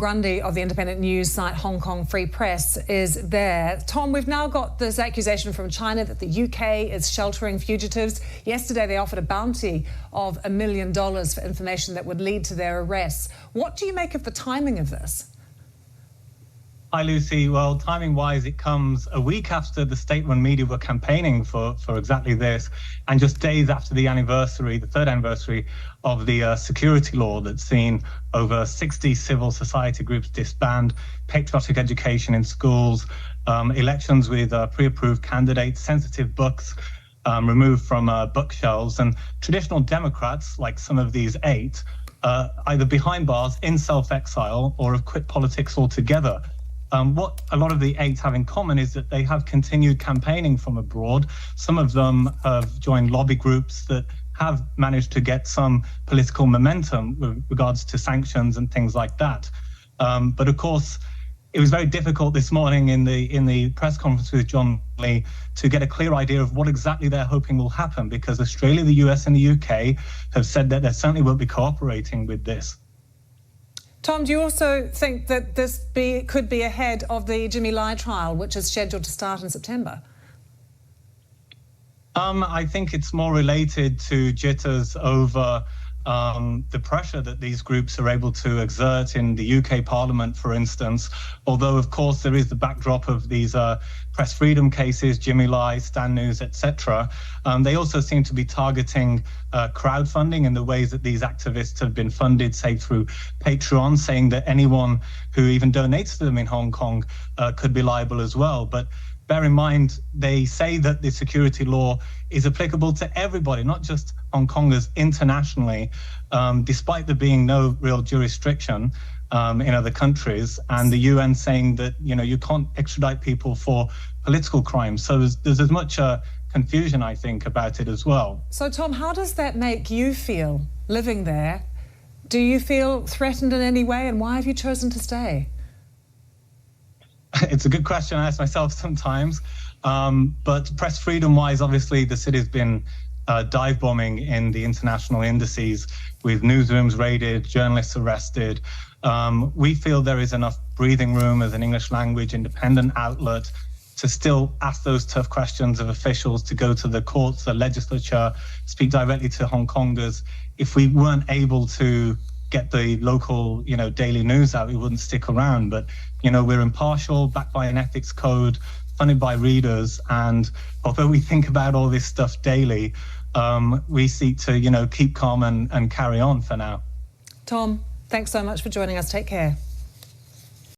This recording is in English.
Grundy of the independent news site Hong Kong Free Press is there. Tom, we've now got this accusation from China that the UK is sheltering fugitives. Yesterday they offered a bounty of $1 million for information that would lead to their arrests. What do you make of the timing of this? Hi, Lucy. Well, timing-wise, it comes a week after the state-run media were campaigning for exactly this, and just days after the anniversary, the third anniversary of the security law that's seen over 60 civil society groups disband, patriotic education in schools, elections with pre-approved candidates, sensitive books removed from bookshelves, and traditional Democrats, like some of these 8, either behind bars, in self-exile, or have quit politics altogether. What a lot of the 8 have in common is that they have continued campaigning from abroad. Some of them have joined lobby groups that have managed to get some political momentum with regards to sanctions and things like that. But of course, it was very difficult this morning in the press conference with John Lee to get a clear idea of what exactly they're hoping will happen, because Australia, the US and the UK have said that they certainly won't be cooperating with this. Tom, do you also think that this could be ahead of the Jimmy Lai trial, which is scheduled to start in September? I think it's more related to jitters over the pressure that these groups are able to exert in the UK Parliament, for instance, although, of course, there is the backdrop of these press freedom cases, Jimmy Lai, Stan News, etc. They also seem to be targeting crowdfunding in the ways that these activists have been funded, say, through Patreon, saying that anyone who even donates to them in Hong Kong could be liable as well. But bear in mind, they say that the security law is applicable to everybody, not just Hong Kongers, internationally, despite there being no real jurisdiction in other countries, and the UN saying that, you know, you can't extradite people for political crimes. So there's as much confusion, I think, about it as well. So, Tom, how does that make you feel living there? Do you feel threatened in any way, and why have you chosen to stay? It's a good question I ask myself sometimes. But press freedom-wise, obviously, the city's been dive bombing in the international indices, with newsrooms raided, journalists arrested. We feel there is enough breathing room as an English language independent outlet to still ask those tough questions of officials, to go to the courts, the legislature, speak directly to Hong Kongers. If we weren't able to get the local, daily news out, we wouldn't stick around. But, we're impartial, backed by an ethics code, funded by readers. And although we think about all this stuff daily, we seek to, keep calm and carry on for now. Tom, thanks so much for joining us. Take care.